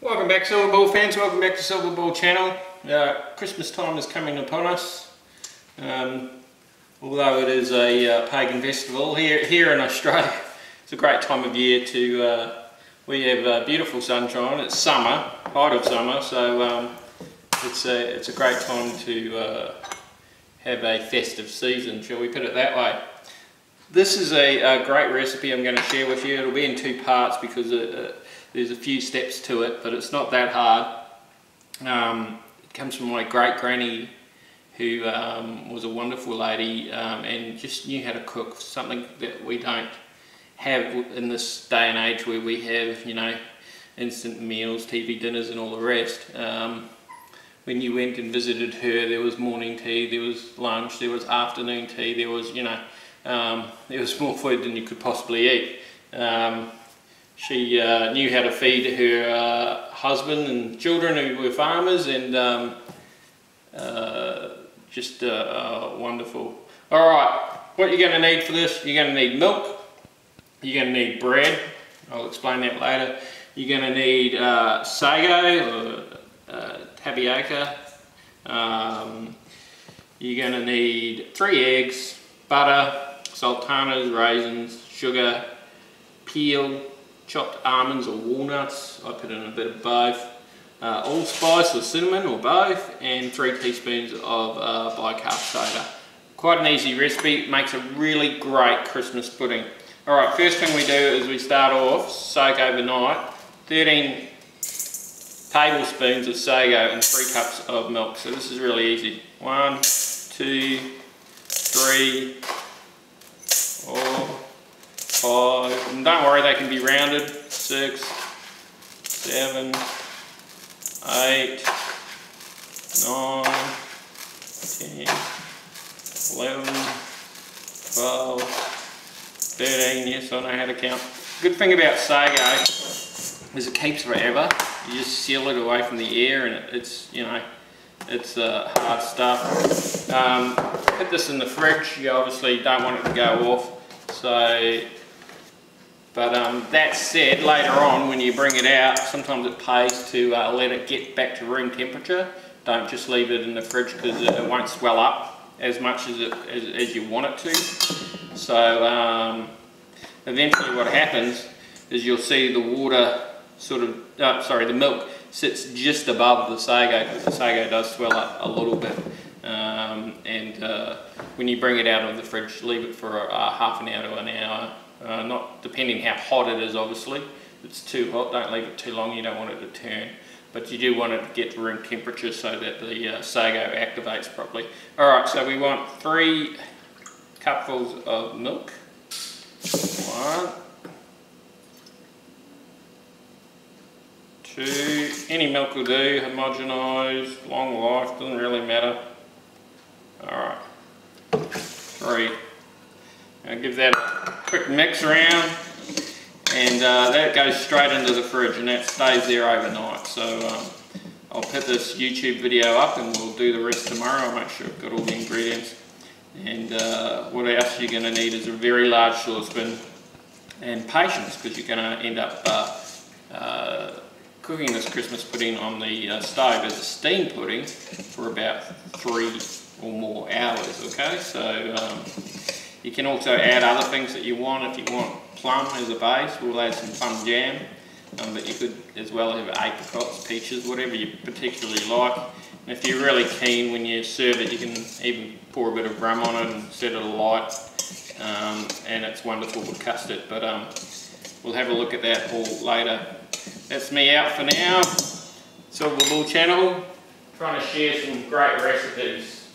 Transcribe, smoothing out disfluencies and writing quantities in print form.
Welcome back, Silver Ball fans. Welcome back to Silver Ball channel. Christmas time is coming upon us. Although it is a pagan festival here in Australia, it's a great time of year to. We have beautiful sunshine. It's summer, height of summer, so it's a great time to have a festive season, shall we put it that way. This is a great recipe I'm going to share with you. It'll be in two parts because there's a few steps to it, but it's not that hard. It comes from my great granny, who was a wonderful lady and just knew how to cook, something that we don't have in this day and age where we have, you know, instant meals, TV dinners and all the rest. When you went and visited her, there was morning tea, there was lunch, there was afternoon tea, there was, you know, there was more food than you could possibly eat. She knew how to feed her husband and children who were farmers, and just wonderful. Alright, what you're going to need for this, you're going to need milk, you're going to need bread, I'll explain that later. You're going to need sago or tapioca, you're going to need 3 eggs, butter, sultanas, raisins, sugar, peel, chopped almonds or walnuts, I put in a bit of both, allspice or cinnamon or both, and 3 teaspoons of bicarb soda. Quite an easy recipe, makes a really great Christmas pudding. Alright, first thing we do is we start off, soak overnight, 13 tablespoons of sago and 3 cups of milk. So this is really easy. 1, 2, 3, 4, 5, and don't worry, they can be rounded, 6, 7, 8, 9, 10, 11, 12, 13, yes, I know how to count. Good thing about sago is it keeps forever. You just seal it away from the air and it's, you know, it's hard stuff. Put this in the fridge, you obviously don't want it to go off, so. But that said, later on when you bring it out, sometimes it pays to let it get back to room temperature. Don't just leave it in the fridge because it won't swell up as much as you want it to. So eventually what happens is you'll see the water sort of, the milk sits just above the sago because the sago does swell up a little bit. When you bring it out of the fridge, leave it for half an hour to an hour. Not depending how hot it is, obviously. If it's too hot, don't leave it too long, you don't want it to turn. But you do want it to get to room temperature so that the sago activates properly. Alright, so we want 3 cupfuls of milk. 1, 2, any milk will do, homogenised, long life, doesn't really matter. Alright, 3. I'll give that a quick mix around, and that goes straight into the fridge and that stays there overnight. So I'll put this YouTube video up and we'll do the rest tomorrow. I'll make sure I've got all the ingredients. And what else you're going to need is a very large saucepan and patience, because you're going to end up cooking this Christmas pudding on the stove as a steam pudding for about 3 or more hours, okay? So you can also add other things that you want. If you want plum as a base, we'll add some plum jam, but you could as well have apricots, peaches, whatever you particularly like. And if you're really keen when you serve it, you can even pour a bit of rum on it and set it alight, and it's wonderful with custard. But we'll have a look at that all later. That's me out for now. Silver Ball channel, trying to share some great recipes.